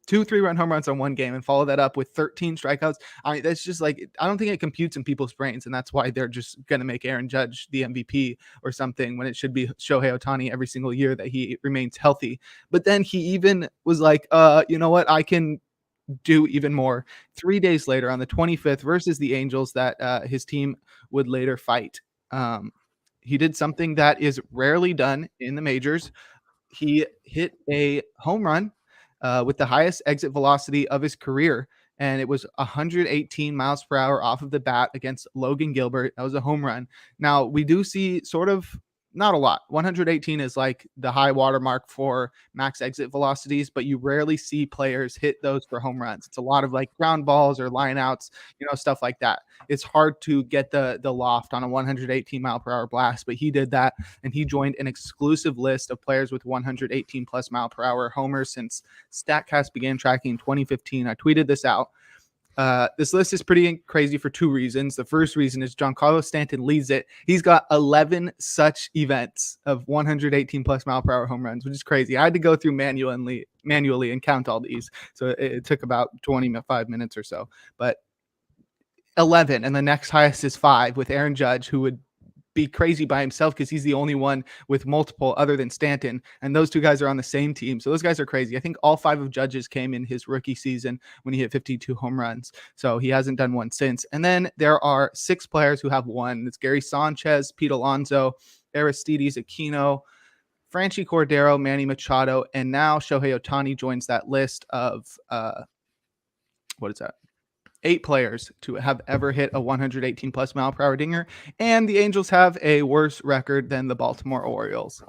2 3-run home runs on one game and follow that up with 13 strikeouts. I mean, that's just like, I don't think it computes in people's brains. And that's why they're just going to make Aaron Judge the MVP or something when it should be Shohei Ohtani every single year that he remains healthy. But then he even was like, you know what? I can do even more. 3 days later on the 25th versus the Angels that his team would later fight. He did something that is rarely done in the majors. He hit a home run with the highest exit velocity of his career, and it was 118 miles per hour off of the bat against Logan Gilbert. That was a home run. Now, we do see sort of not a lot. 118 is like the high watermark for max exit velocities, but you rarely see players hit those for home runs. It's a lot of like ground balls or line outs, stuff like that. It's hard to get the loft on a 118 mile per hour blast, but he did that, and he joined an exclusive list of players with 118 plus mile per hour homers since StatCast began tracking in 2015. I tweeted this out. This list is pretty crazy for 2 reasons. The first reason is Giancarlo Stanton leads it. He's got 11 such events of 118 plus mile per hour home runs, which is crazy. I had to go through manually and count all these. So it took about 25 minutes or so, but 11. And the next highest is 5 with Aaron Judge, who would be crazy by himself because he's the only one with multiple other than Stanton, and those 2 guys are on the same team. So those guys are crazy. I think all 5 of Judge's came in his rookie season when he hit 52 home runs. So he hasn't done one since. And then there are 6 players who have 1. It's Gary Sanchez, Pete Alonso, Aristides Aquino, Franchi Cordero, Manny Machado, and now Shohei Ohtani joins that list of 8 players to have ever hit a 118 plus mile per hour dinger. And the Angels have a worse record than the Baltimore Orioles.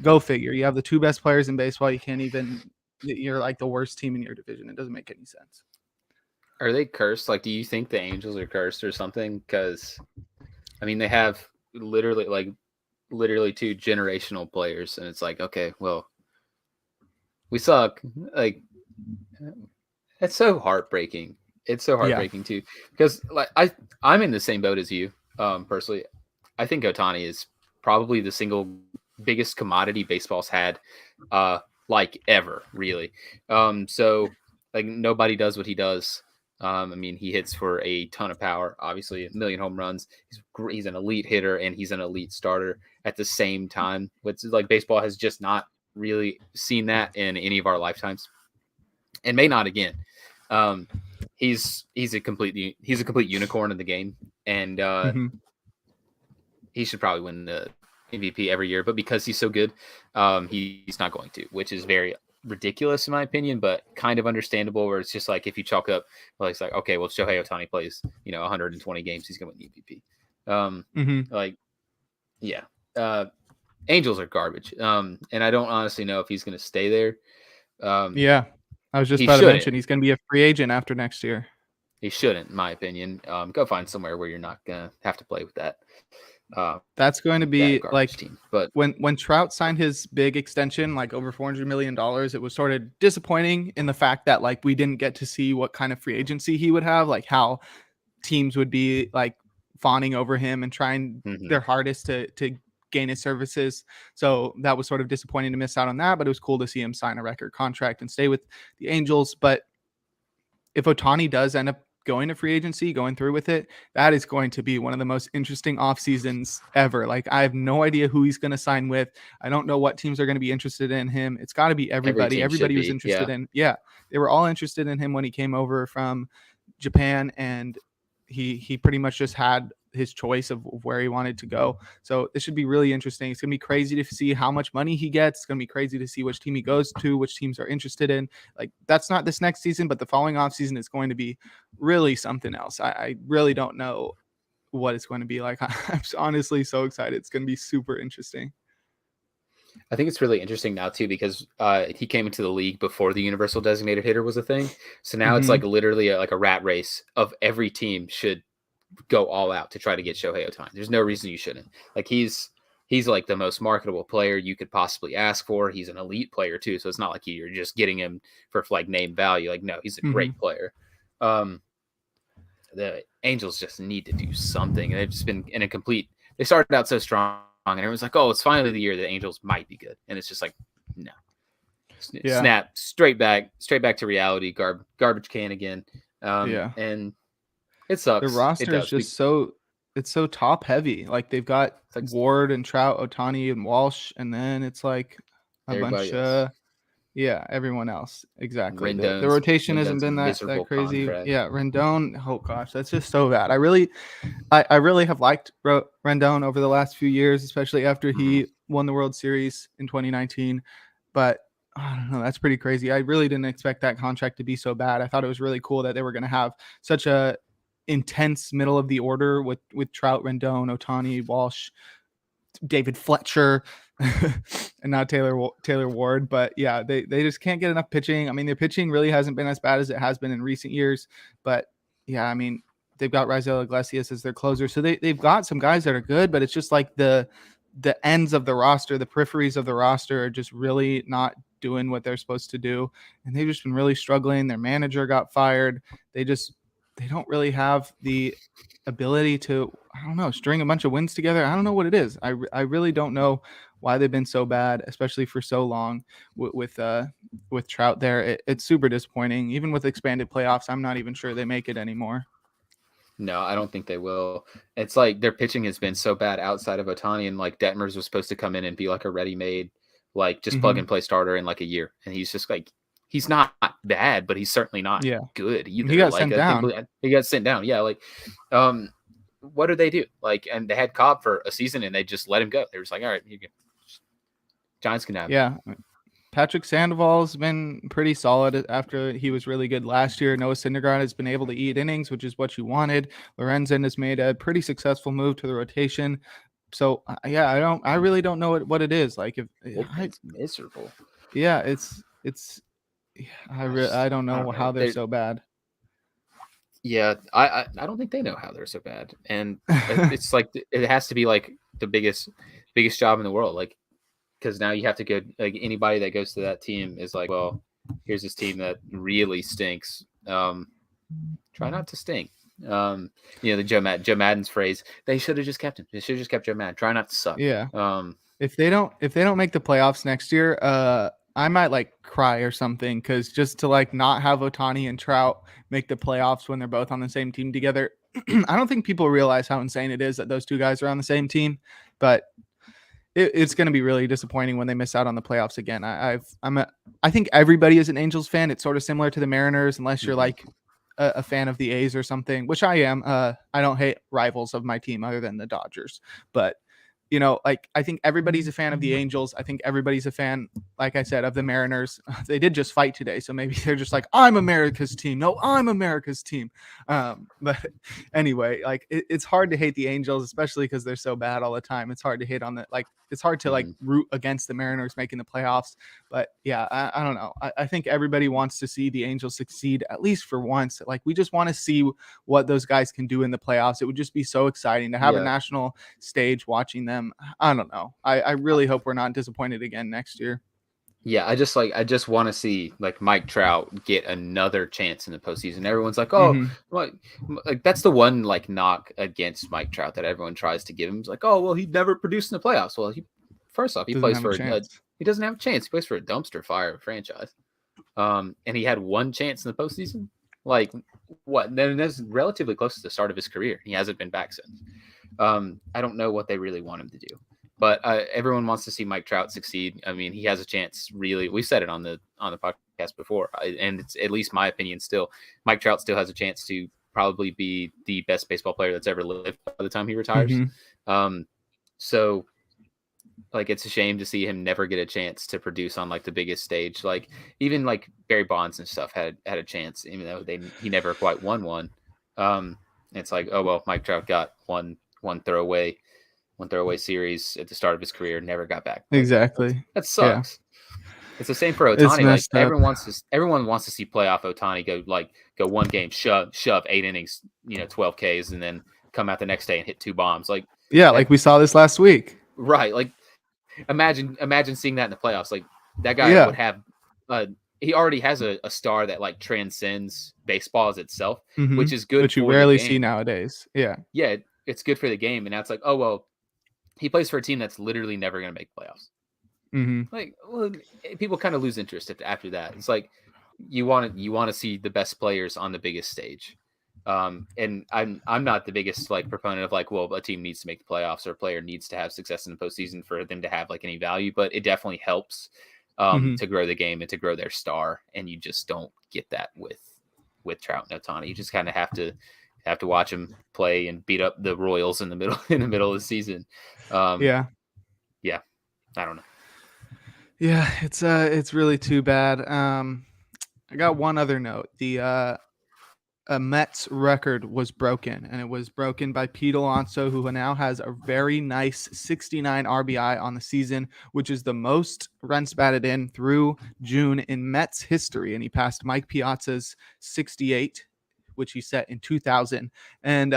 Go figure. You have the 2 best players in baseball. You're like the worst team in your division. It doesn't make any sense. Are they cursed? Like, do you think the Angels are cursed or something? Because, I mean, they have literally 2 generational players, and it's like, okay, well, we suck. Like, it's so heartbreaking. It's so heartbreaking too, because like I'm in the same boat as you. Personally, I think Ohtani is probably the single biggest commodity baseball's had, like ever, really. So like nobody does what he does. I mean, he hits for a ton of power, obviously 1 million home runs. He's an elite hitter and he's an elite starter at the same time. Which like baseball has just not really seen that in any of our lifetimes, and may not again. He's a complete unicorn in the game, and he should probably win the MVP every year. But because he's so good, he's not going to, which is very ridiculous in my opinion, but kind of understandable. Where it's just like if you chalk up, well, it's like okay, well, Shohei Ohtani plays 120 games, he's going to win the MVP. Like, yeah, Angels are garbage, and I don't honestly know if he's going to stay there. Yeah. I was just about to mention he's going to be a free agent after next year. He shouldn't, in my opinion. Go find somewhere where you're not going to have to play with that. That's going to be like team. But when Trout signed his big extension, like over $400 million, it was sort of disappointing in the fact that like we didn't get to see what kind of free agency he would have, like how teams would be like fawning over him and trying their hardest to gain his services. So that was sort of disappointing to miss out on that, but it was cool to see him sign a record contract and stay with the Angels. But if Ohtani does end up going to free agency, going through with it, that is going to be one of the most interesting off seasons ever. Like I have no idea who he's going to sign with. I don't know what teams are going to be interested in him. It's got to be everybody. Everybody was interested in. Yeah. They were all interested in him when he came over from Japan, and he pretty much just had his choice of where he wanted to go. So this should be really interesting. It's going to be crazy to see how much money he gets. It's going to be crazy to see which team he goes to, which teams are interested in. Like that's not this next season, but the following off season is going to be really something else. I really don't know what it's going to be like. I'm honestly so excited. It's going to be super interesting. I think it's really interesting now too, because he came into the league before the universal designated hitter was a thing. So now it's like literally like a rat race of every team should go all out to try to get Shohei Ohtani. There's no reason you shouldn't. Like he's like the most marketable player you could possibly ask for. He's an elite player too. So it's not like you're just getting him for like name value. Like, no, he's a great player. The Angels just need to do something. And they've just been in a complete, they started out so strong and everyone's like, oh, it's finally the year the Angels might be good. And it's just like, no. Yeah. snap straight back to reality, garbage can again. Yeah. And it sucks. The roster is just so top heavy. Like they've got like Ward and Trout, Ohtani and Walsh, and then it's like a bunch everybody else. everyone else. Exactly. The Rendon's rotation hasn't been that miserable crazy. contract. Yeah, Rendon. Oh gosh, that's just so bad. I really have liked Rendon over the last few years, especially after he won the World Series in 2019. But I don't know, that's pretty crazy. I really didn't expect that contract to be so bad. I thought it was really cool that they were going to have such a intense middle of the order with Trout, Rendon, Ohtani, Walsh, David Fletcher, and now Taylor Ward. But yeah, they just can't get enough pitching. I mean, their pitching really hasn't been as bad as it has been in recent years. But yeah, I mean, they've got Raisel Iglesias as their closer, so they've got some guys that are good. But it's just like the ends of the roster, the peripheries of the roster, are just really not doing what they're supposed to do, and they've just been really struggling. Their manager got fired. They don't really have the ability to, I don't know, string a bunch of wins together. I don't know what it is. I really don't know why they've been so bad, especially for so long with Trout there. It's super disappointing. Even with expanded playoffs, I'm not even sure they make it anymore. No, I don't think they will. It's like their pitching has been so bad outside of Ohtani, and like Detmers was supposed to come in and be like a ready-made, like just plug and play starter in like a year, and he's just like, he's not bad, but he's certainly not good either. He got sent down. He got sent down. Yeah, like, what do they do? Like, and they had Cobb for a season, and they just let him go. They were just like, all right, you can. Giants can have. Yeah. Patrick Sandoval's been pretty solid after he was really good last year. Noah Syndergaard has been able to eat innings, which is what you wanted. Lorenzen has made a pretty successful move to the rotation. So yeah, I really don't know what it is. Like It's miserable. Yeah, I don't know how they're so bad. Yeah, I don't think they know how they're so bad, and it's like it has to be like the biggest job in the world, like. Because now you have to go, like anybody that goes to that team is like, well, here's this team that really stinks. Try not to stink. The Joe Madden's phrase, they should have just kept him. They should have just kept Joe Madden. Try not to suck. Yeah. If they don't make the playoffs next year, I might like cry or something, because just to like not have Ohtani and Trout make the playoffs when they're both on the same team together, I don't think people realize how insane it is that those two guys are on the same team, but it's going to be really disappointing when they miss out on the playoffs again. I think everybody is an Angels fan. It's sort of similar to the Mariners, unless you're like a fan of the A's or something, which I am. I don't hate rivals of my team other than the Dodgers, but like I think everybody's a fan of the Angels. I think everybody's a fan, like I said, of the Mariners. They did just fight today, so maybe they're just like, I'm America's team. No, I'm America's team. But anyway, like it's hard to hate the Angels, especially because they're so bad all the time. It's hard to hate on the it's hard to like root against the Mariners making the playoffs. But yeah, I don't know. I think everybody wants to see the Angels succeed at least for once. Like we just want to see what those guys can do in the playoffs. It would just be so exciting to have a national stage watching them. I don't know. I really hope we're not disappointed again next year. Yeah, I just want to see like Mike Trout get another chance in the postseason. Everyone's like, oh, like that's the one like knock against Mike Trout that everyone tries to give him. It's like, oh, well, he never produced in the playoffs. Well, he plays for he doesn't have a chance. He plays for a dumpster fire franchise. And he had one chance in the postseason. Like what? Then that's relatively close to the start of his career. He hasn't been back since. I don't know what they really want him to do. But everyone wants to see Mike Trout succeed. I mean, he has a chance. Really, we said it on the podcast before, and it's at least my opinion. Still, Mike Trout still has a chance to probably be the best baseball player that's ever lived by the time he retires. So, like, it's a shame to see him never get a chance to produce on like the biggest stage. Like even like Barry Bonds and stuff had a chance, even though he never quite won one. It's like, oh well, Mike Trout got one throwaway series at the start of his career, never got back. Exactly. That sucks. Yeah. It's the same for Ohtani. Like everyone wants to see playoff Ohtani go one game, shove 8 innings, 12 Ks, and then come out the next day and hit 2 bombs. Like like we saw this last week. Right. Like imagine seeing that in the playoffs. Like that guy would have he already has a star that like transcends baseball as itself, which is good. Which you rarely see nowadays. Yeah. Yeah. It's good for the game. And now it's like, oh, well, he plays for a team that's literally never going to make playoffs. Like, well, people kind of lose interest after that. It's like you want to see the best players on the biggest stage. And I'm not the biggest like proponent of like, well, a team needs to make the playoffs or a player needs to have success in the postseason for them to have like any value, but it definitely helps to grow the game and to grow their star. And you just don't get that with Trout and Ohtani. You just kind of have to watch them play and beat up the Royals in the middle of the season. Yeah, I don't know. Yeah, it's really too bad. I got one other note. The Mets record was broken, and it was broken by Pete Alonso, who now has a very nice 69 RBI on the season, which is the most runs batted in through June in Mets history. And he passed Mike Piazza's 68, which he set in 2000. And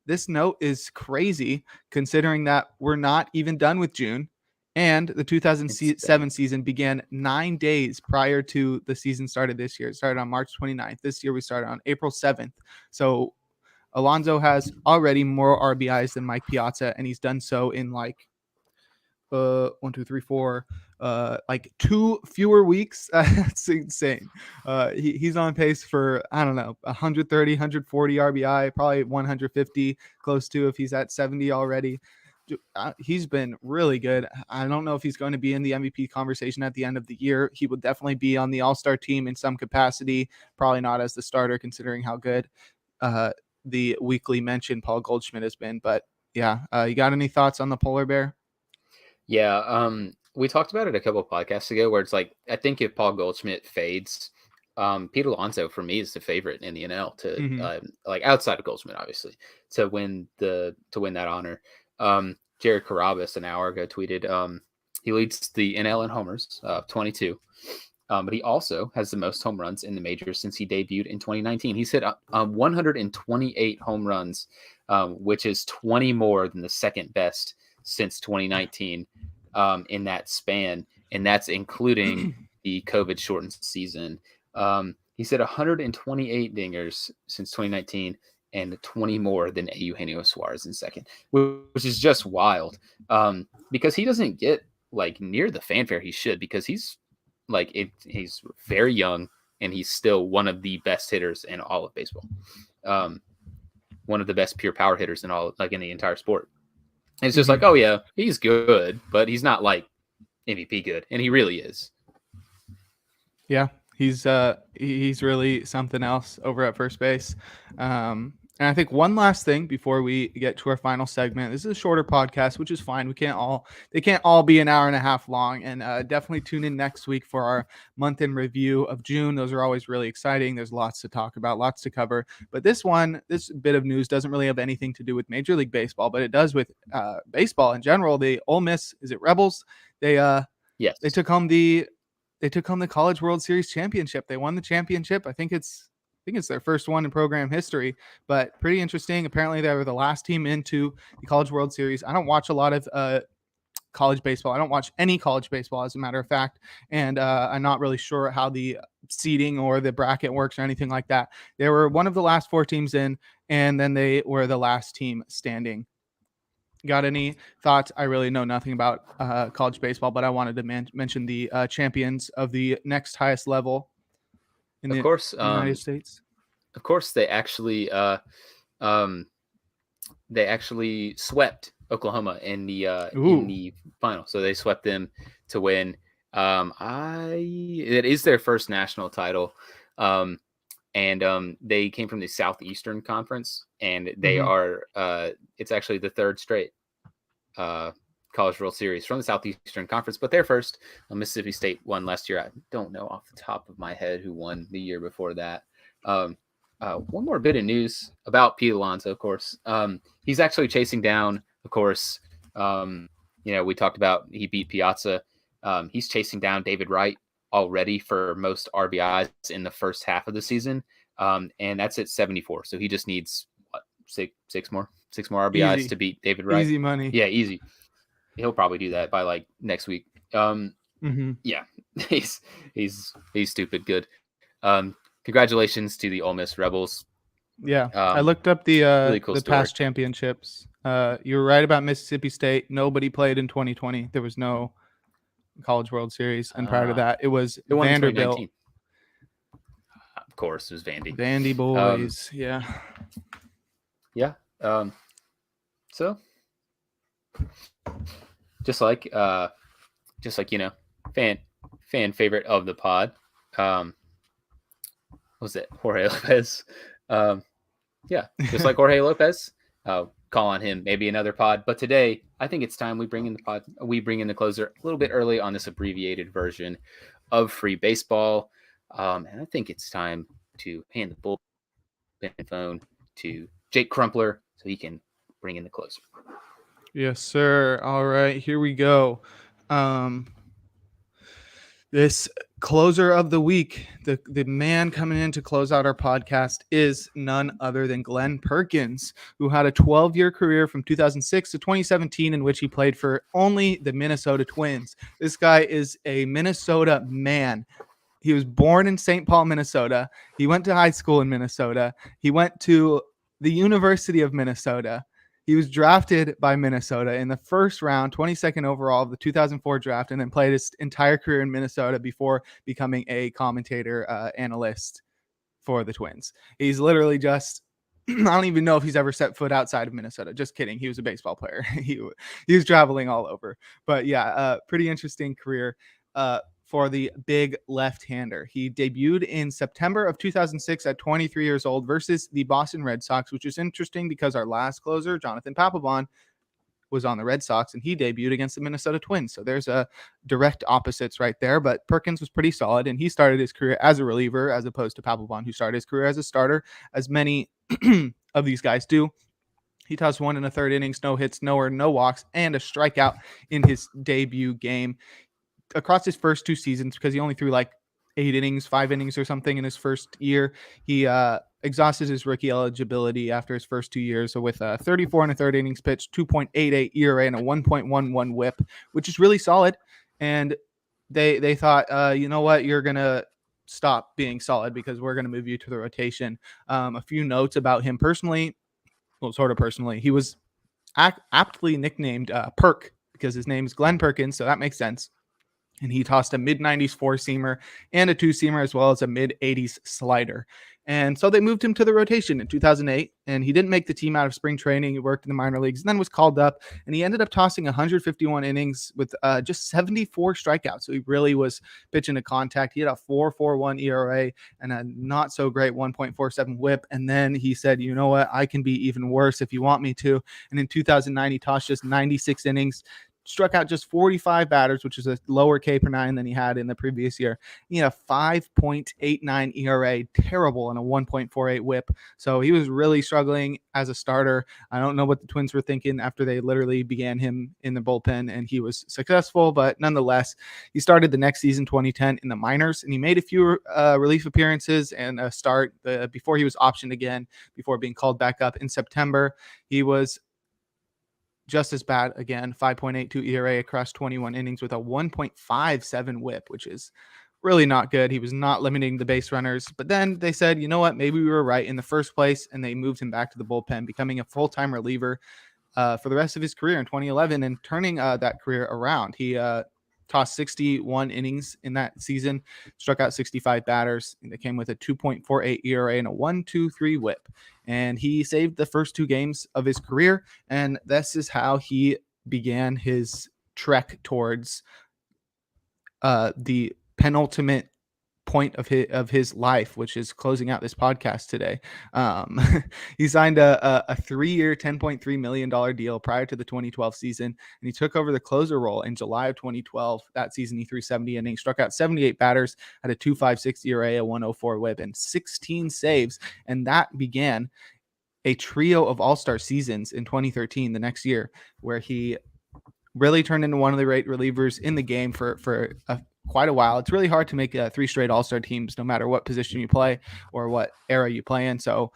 this note is crazy considering that we're not even done with June. And the 2007 season began 9 days prior to the season started this year. It started on March 29th. This year we started on April 7th. So Alonso has already more RBIs than Mike Piazza, and he's done so in like 1, 2, 3, 4, like 2 fewer weeks. That's insane. He's on pace for, I don't know, 130, 140 RBI, probably 150, close to if he's at 70 already. He's been really good. I don't know if he's going to be in the MVP conversation at the end of the year. He will definitely be on the All-Star team in some capacity, probably not as the starter considering how good the weekly mention Paul Goldschmidt has been. But yeah, you got any thoughts on the polar bear? Yeah, we talked about it a couple of podcasts ago where it's like, I think if Paul Goldschmidt fades, Pete Alonso for me is the favorite in the NL to like outside of Goldschmidt, obviously, to win that honor. Jared Carabas an hour ago tweeted he leads the NL in homers, 22, but he also has the most home runs in the majors since he debuted in 2019. He's hit 128 home runs, which is 20 more than the second best since 2019 in that span, and that's including the COVID shortened season. He's hit 128 dingers since 2019 and 20 more than Eugenio Suarez in second, which is just wild because he doesn't get like near the fanfare he should, because he's very young and he's still one of the best hitters in all of baseball. One of the best pure power hitters in the entire sport. And it's just like, oh yeah, he's good, but he's not like MVP good. And he really is. Yeah. He's really something else over at first base. And I think one last thing before we get to our final segment, this is a shorter podcast, which is fine. They can't all be an hour and a half long, and definitely tune in next week for our month in review of June. Those are always really exciting. There's lots to talk about, lots to cover. But this bit of news doesn't really have anything to do with Major League Baseball, but it does with baseball in general. The Ole Miss, is it Rebels? They took home the College World Series championship. They won the championship. I think it's their first one in program history, but pretty interesting. Apparently they were the last team into the College World Series. I don't watch a lot of college baseball. I don't watch any college baseball, as a matter of fact. And I'm not really sure how the seeding or the bracket works or anything like that. They were one of the last 4 teams in, and then they were the last team standing. Got any thoughts? I really know nothing about college baseball, but I wanted to mention the champions of the next highest level in the United States. Of course, they actually swept Oklahoma in the final. So they swept them to win. It is their first national title. And they came from the Southeastern Conference, and they are it's actually the 3rd straight College World Series from the Southeastern Conference, but they're first. Mississippi State won last year. I don't know off the top of my head who won the year before that. One more bit of news about Pete Alonso, of course. He's actually chasing down, of course, we talked about he beat Piazza. He's chasing down David Wright already for most RBIs in the first half of the season. And that's at 74. So he just needs six more RBIs Easy. To beat David Wright. Easy money. Yeah, easy. He'll probably do that by like next week. Yeah, he's stupid good. Congratulations to the Ole Miss Rebels. Yeah, I looked up the really cool the story. past championships. You were right about Mississippi State. Nobody played in 2020. There was no College World Series, and prior to Ah. that, it was Who won in Vanderbilt. 2019? Of course, it was Vandy. Vandy boys, yeah. Yeah. So just like fan favorite of the pod. What was it? Jorge Lopez. Yeah, just like Jorge Lopez. Call on him maybe another pod. But today, I think it's time we bring in the closer a little bit early on this abbreviated version of free baseball. And I think it's time to hand the bullpen phone to Jake Crumpler so he can bring in the closer. Yes, sir. All right, here we go. This closer of the week, the man coming in to close out our podcast is none other than Glenn Perkins, who had a 12-year career from 2006 to 2017 in which he played for only the Minnesota Twins. This guy is a Minnesota man. He was born in St. Paul, Minnesota. He went to high school in Minnesota. He went to the University of Minnesota. He was drafted by Minnesota in the first round, 22nd overall of the 2004 draft, and then played his entire career in Minnesota before becoming a commentator analyst for the Twins. He's literally just, I don't even know if he's ever set foot outside of Minnesota. Just kidding. He was a baseball player. He was traveling all over. But yeah, pretty interesting career for the big left-hander. He debuted in September of 2006 at 23 years old versus the Boston Red Sox, which is interesting because our last closer, Jonathan Papelbon, was on the Red Sox, and he debuted against the Minnesota Twins. So there's a direct opposites right there, but Perkins was pretty solid, and he started his career as a reliever as opposed to Papelbon, who started his career as a starter, as many of these guys do. He tossed 1 1/3 innings, no hits, no earned, no walks, and a strikeout in his debut game. Across his first 2 seasons, because he only threw like 5 innings or something in his first year, he exhausted his rookie eligibility after his first 2 years. So with 34 1/3 innings pitched, 2.88 ERA, and a 1.11 WHIP, which is really solid. And they thought, you know what, you're gonna stop being solid because we're gonna move you to the rotation. A few notes about him personally. Well, sort of personally, he was aptly nicknamed Perk because his name is Glenn Perkins, so that makes sense. And he tossed a mid-90s 4-seamer and a 2-seamer, as well as a mid-80s slider. And so they moved him to the rotation in 2008, and he didn't make the team out of spring training. He worked in the minor leagues and then was called up, and he ended up tossing 151 innings with just 74 strikeouts. So he really was pitching to contact. He had a 4.41 ERA and a not so great 1.47 WHIP. And then he said, you know what, I can be even worse if you want me to. And in 2009, he tossed just 96 innings, struck out just 45 batters, which is a lower K per 9 than he had in the previous year. He had a 5.89 ERA, terrible, and a 1.48 WHIP. So he was really struggling as a starter. I don't know what the Twins were thinking after they literally began him in the bullpen, and he was successful, but nonetheless, he started the next season, 2010, in the minors, and he made a few relief appearances and a start before he was optioned again, before being called back up in September. He was just as bad again, 5.82 ERA across 21 innings with a 1.57 WHIP, which is really not good. He was not limiting the base runners. But then they said, you know what, maybe we were right in the first place, and they moved him back to the bullpen, becoming a full-time reliever for the rest of his career in 2011 and turning that career around. He tossed 61 innings in that season, struck out 65 batters. They came with a 2.48 ERA and a 1.23 WHIP. And he saved the first 2 games of his career. And this is how he began his trek towards the penultimate point of his life, which is closing out this podcast today. He signed a 3-year, $10.3 million deal prior to the 2012 season, and he took over the closer role in July of 2012. That season, he threw 70 innings, struck out 78 batters, had a 2.56 ERA, a 1.04 WHIP, and 16 saves, and that began a trio of all-star seasons in 2013, the next year, where he really turned into one of the great relievers in the game for quite a while. It's really hard to make 3 straight all-star teams, no matter what position you play or what era you play in. So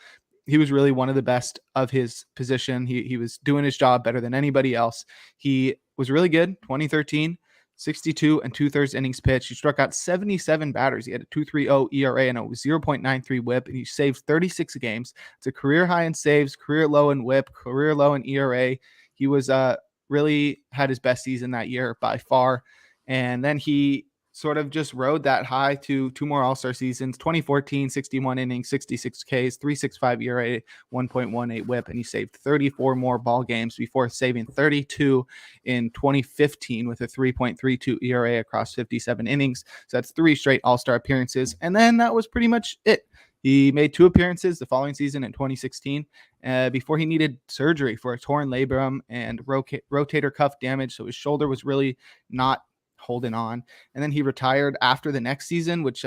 he was really one of the best of his position. He was doing his job better than anybody else. He was really good. 2013, 62 2/3 innings pitched. He struck out 77 batters. He had a 2.30 ERA and a 0.93 WHIP, and he saved 36 games. It's a career high in saves, career low in WHIP, career low in ERA. He was really had his best season that year by far. And then he sort of just rode that high to 2 more All-Star seasons, 2014, 61 innings, 66 Ks, 3.65 ERA, 1.18 whip, and he saved 34 more ball games before saving 32 in 2015 with a 3.32 ERA across 57 innings. So that's 3 straight All-Star appearances. And then that was pretty much it. He made 2 appearances the following season in 2016 before he needed surgery for a torn labrum and rotator cuff damage. So his shoulder was really not holding on. And then he retired after the next season, which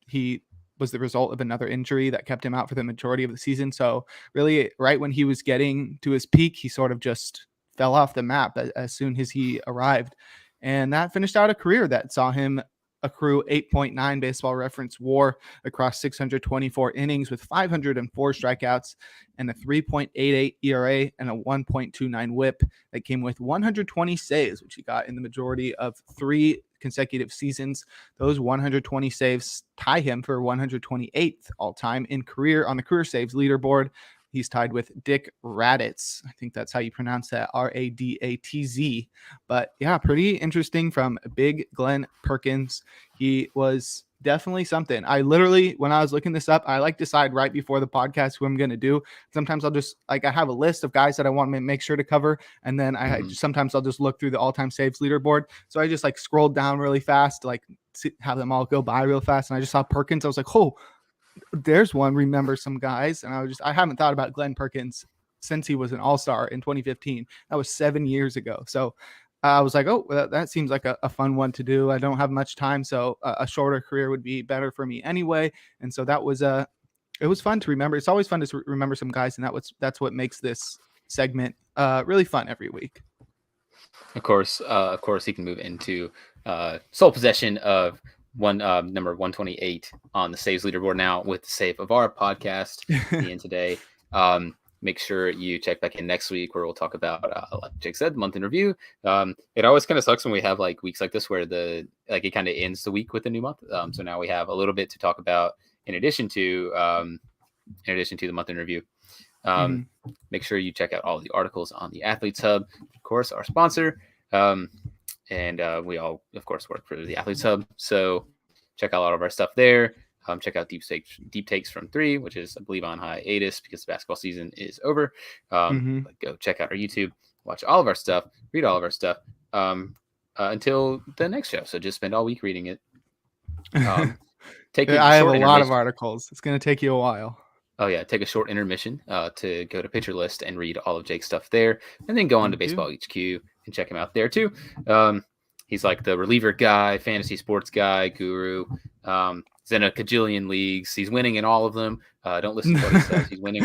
he was the result of another injury that kept him out for the majority of the season. So really, right when he was getting to his peak, he sort of just fell off the map as soon as he arrived. And that finished out a career that saw him accrue 8.9 Baseball Reference WAR across 624 innings with 504 strikeouts and a 3.88 ERA and a 1.29 WHIP that came with 120 saves, which he got in the majority of 3 consecutive seasons. Those 120 saves tie him for 128th all-time in career on the career saves leaderboard. He's tied with Dick Raditz. I think that's how you pronounce that, Radatz. But yeah, pretty interesting from Big Glenn Perkins. He was definitely something. I literally, when I was looking this up, I decide right before the podcast who I'm going to do. Sometimes I'll just I have a list of guys that I want to make sure to cover. And then sometimes I'll just look through the all-time saves leaderboard. So I just scrolled down really fast, have them all go by real fast. And I just saw Perkins. I was like, oh, there's one. Remember some guys. And I haven't thought about Glenn Perkins since he was an all-star in 2015. That was 7 years ago. So I was like, oh, well, that seems like a fun one to do. I don't have much time, so a shorter career would be better for me anyway. And so that was it was fun to remember. It's always fun to remember some guys, and that's what makes this segment really fun every week. Of course, he can move into sole possession of number 128 on the saves leaderboard now with the save of our podcast in today. Make sure you check back in next week where we'll talk about, like Jake said, month in review. It always kind of sucks when we have weeks like this where it kind of ends the week with a new month. So now we have a little bit to talk about in addition to the month in review. Make sure you check out all the articles on the Athletes Hub, of course, our sponsor. And we all, of course, work for the Athletes Hub. So check out a lot of our stuff there. Check out Deep Takes from 3, which is, I believe, on hiatus because the basketball season is over. Go check out our YouTube, watch all of our stuff, read all of our stuff until the next show. So just spend all week reading it. I have a lot of articles. It's going to take you a while. Oh, yeah. Take a short intermission to go to Pitcher List and read all of Jake's stuff there. And then go on to Baseball HQ and check him out there, too. He's like the reliever guy, fantasy sports guy, guru. He's in a cajillion leagues. He's winning in all of them. Don't listen to what he says. He's winning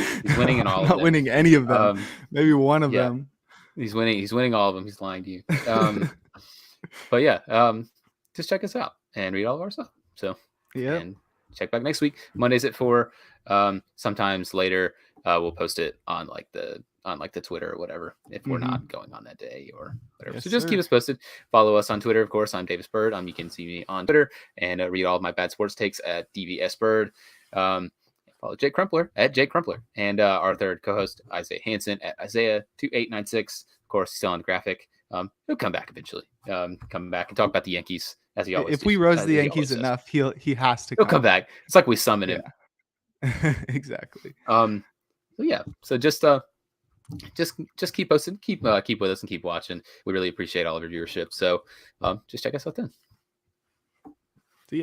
in all of them. Not winning any of them. Maybe one of them. He's winning all of them. He's lying to you. But yeah, just check us out and read all of our stuff. So yeah, and check back next week. Mondays at 4. Sometimes later, we'll post it on the Twitter or whatever if we're not going on that day or whatever. Yes, so just keep us posted. Follow us on Twitter, of course. I'm Davis Bird. You can see me on Twitter and read all of my bad sports takes at DVS Bird. Follow Jake Crumpler at Jake Crumpler and our third co-host Isaiah Hansen at Isaiah2896. Of course, still on the graphic. He'll come back eventually. Come back and talk about the Yankees as he always. If we roast the Yankees enough, he has to. He'll come back. It's like we summon him. Exactly. So yeah. So just keep posting, keep with us, and keep watching. We really appreciate all of your viewership. So just check us out then.